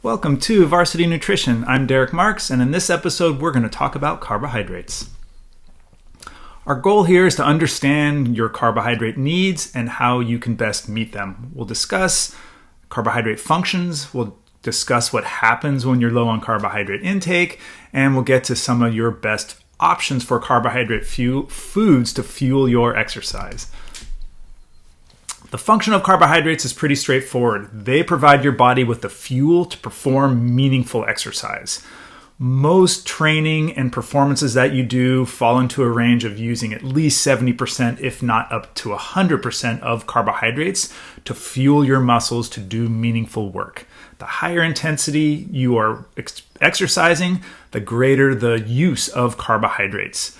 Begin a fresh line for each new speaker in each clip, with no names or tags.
Welcome to Varsity Nutrition. I'm Derek Marks, and in this episode, we're going to talk about carbohydrates. Our goal here is to understand your carbohydrate needs and how you can best meet them. We'll discuss carbohydrate functions, we'll discuss what happens when you're low on carbohydrate intake, and we'll get to some of your best options for carbohydrate foods to fuel your exercise. The function of carbohydrates is pretty straightforward. They provide your body with the fuel to perform meaningful exercise. Most training and performances that you do fall into a range of using at least 70%, if not up to 100% of carbohydrates to fuel your muscles to do meaningful work. The higher intensity you are exercising, the greater the use of carbohydrates.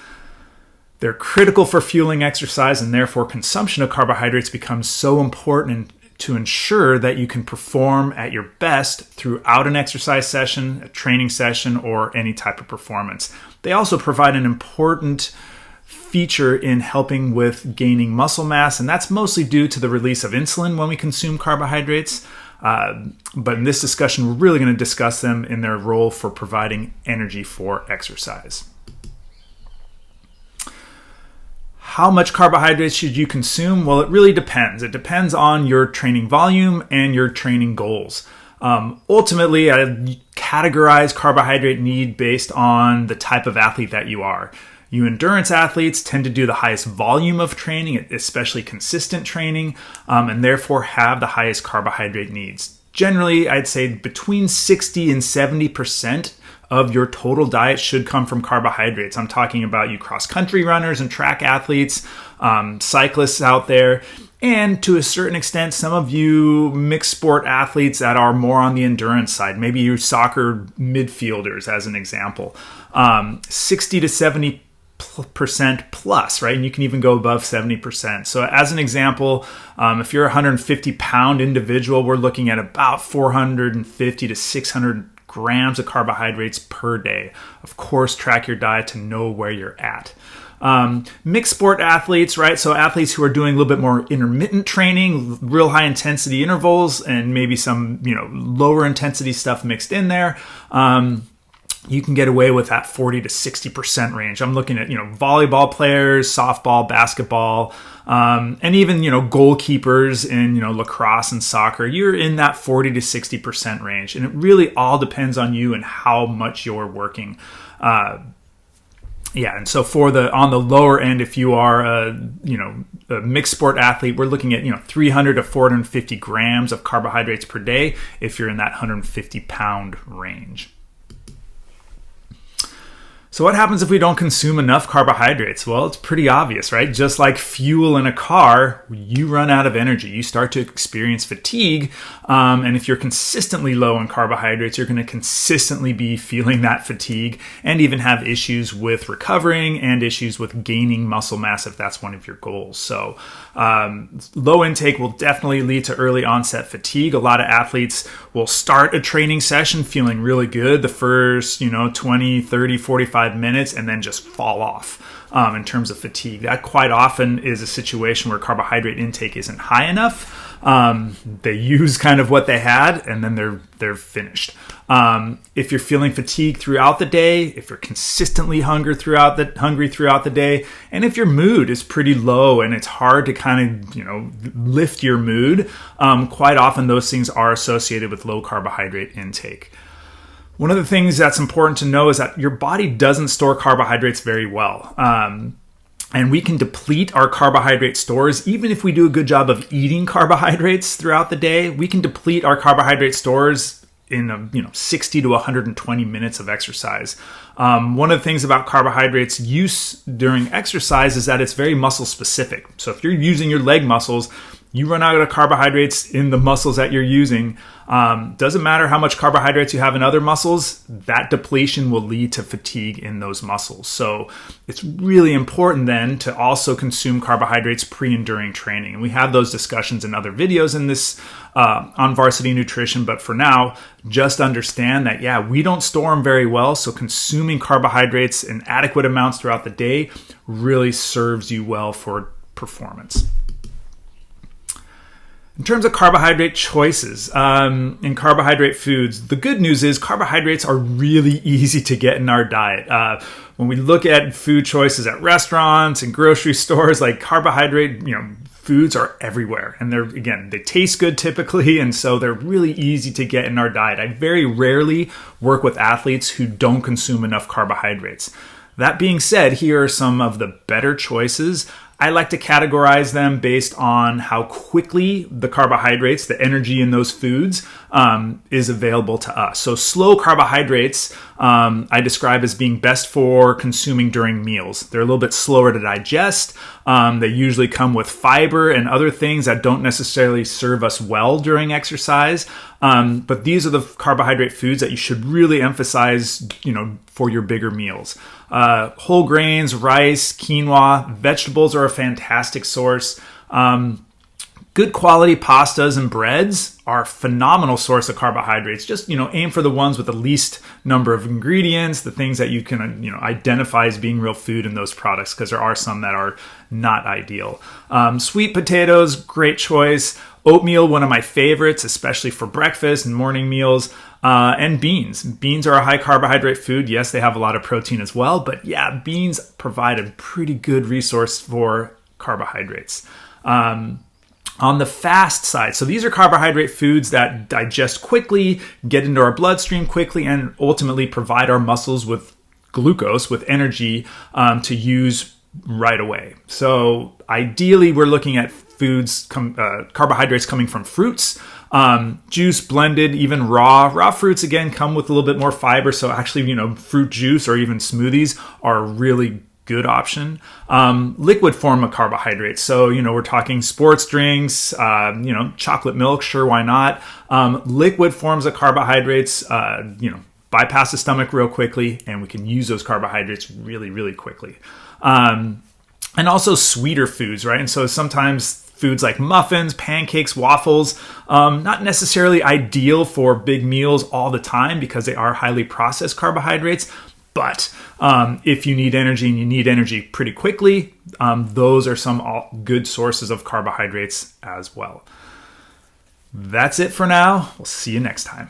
They're critical for fueling exercise, and therefore consumption of carbohydrates becomes so important to ensure that you can perform at your best throughout an exercise session, a training session, or any type of performance. They also provide an important feature in helping with gaining muscle mass, and that's mostly due to the release of insulin when we consume carbohydrates. But in this discussion, we're really going to discuss them in their role for providing energy for exercise. How much carbohydrates should you consume? Well, it really depends. It depends on your training volume and your training goals. Ultimately, I categorize carbohydrate need based on the type of athlete that you are. You endurance athletes tend to do the highest volume of training, especially consistent training, and therefore have the highest carbohydrate needs. Generally, I'd say between 60 and 70% of your total diet should come from carbohydrates. I'm talking about you cross-country runners and track athletes, cyclists out there, and to a certain extent, some of you mixed sport athletes that are more on the endurance side. Maybe you soccer midfielders, as an example. 60 to 70% plus, right? And you can even go above 70%. So as an example, if you're a 150-pound individual, we're looking at about 450 to 600 grams of carbohydrates per day. Of course, track your diet to know where you're at. Mixed sport athletes, right? So athletes who are doing a little bit more intermittent training, real high intensity intervals, and maybe some, lower intensity stuff mixed in there. You can get away with that 40 to 60% range. I'm looking at, volleyball players, softball, basketball, and even, goalkeepers in, lacrosse and soccer. You're in that 40 to 60% range. And it really all depends on you and how much you're working. And so on the lower end, if you are a mixed sport athlete, we're looking at 300 to 450 grams of carbohydrates per day if you're in that 150-pound range. So what happens if we don't consume enough carbohydrates? Well, it's pretty obvious, right? Just like fuel in a car, you run out of energy. You start to experience fatigue. And if you're consistently low on carbohydrates, you're going to consistently be feeling that fatigue and even have issues with recovering and issues with gaining muscle mass if that's one of your goals. So low intake will definitely lead to early onset fatigue. A lot of athletes will start a training session feeling really good the first, 20, 30, 45 minutes and then just fall off in terms of fatigue. That quite often is a situation where carbohydrate intake isn't high enough. They use kind of what they had and then they're finished. If you're feeling fatigue throughout the day, if you're consistently hungry throughout the day, and if your mood is pretty low and it's hard to kind of lift your mood, quite often those things are associated with low carbohydrate intake. One of the things that's important to know is that your body doesn't store carbohydrates very well. And we can deplete our carbohydrate stores. Even if we do a good job of eating carbohydrates throughout the day, we can deplete our carbohydrate stores in 60 to 120 minutes of exercise. One of the things about carbohydrates use during exercise is that it's very muscle specific. So if you're using your leg muscles, you run out of carbohydrates in the muscles that you're using. Doesn't matter how much carbohydrates you have in other muscles, that depletion will lead to fatigue in those muscles. So it's really important then to also consume carbohydrates pre and during training. And we have those discussions in other videos in this on Varsity Nutrition. But for now, just understand that, we don't store them very well. So consuming carbohydrates in adequate amounts throughout the day really serves you well for performance. In terms of carbohydrate choices in carbohydrate foods, the good news is carbohydrates are really easy to get in our diet. When we look at food choices at restaurants and grocery stores, like carbohydrate, foods are everywhere. And they taste good typically, and so they're really easy to get in our diet. I very rarely work with athletes who don't consume enough carbohydrates. That being said, here are some of the better choices. I like to categorize them based on how quickly the carbohydrates, the energy in those foods, is available to us. So slow carbohydrates I describe as being best for consuming during meals. They're a little bit slower to digest. They usually come with fiber and other things that don't necessarily serve us well during exercise. But these are the carbohydrate foods that you should really emphasize, for your bigger meals. Whole grains, rice, quinoa, vegetables are a fantastic source. Good quality pastas and breads are a phenomenal source of carbohydrates. Just, aim for the ones with the least number of ingredients, the things that you can, identify as being real food in those products, because there are some that are not ideal. Sweet potatoes, great choice. Oatmeal, one of my favorites, especially for breakfast and morning meals. And beans. Beans are a high carbohydrate food. Yes, they have a lot of protein as well, but yeah, beans provide a pretty good resource for carbohydrates. On the fast side, so these are carbohydrate foods that digest quickly, get into our bloodstream quickly, and ultimately provide our muscles with glucose, with energy to use right away. So ideally, we're looking at foods, carbohydrates coming from fruits, juice, blended, even raw. Raw fruits, again, come with a little bit more fiber. So actually, fruit juice or even smoothies are a really good option. Liquid form of carbohydrates. So, we're talking sports drinks, chocolate milk, sure, why not? Liquid forms of carbohydrates, bypass the stomach real quickly, and we can use those carbohydrates really, really quickly. And also sweeter foods, right? And so sometimes foods like muffins, pancakes, waffles, not necessarily ideal for big meals all the time because they are highly processed carbohydrates. But if you need energy and you need energy pretty quickly, those are some good sources of carbohydrates as well. That's it for now. We'll see you next time.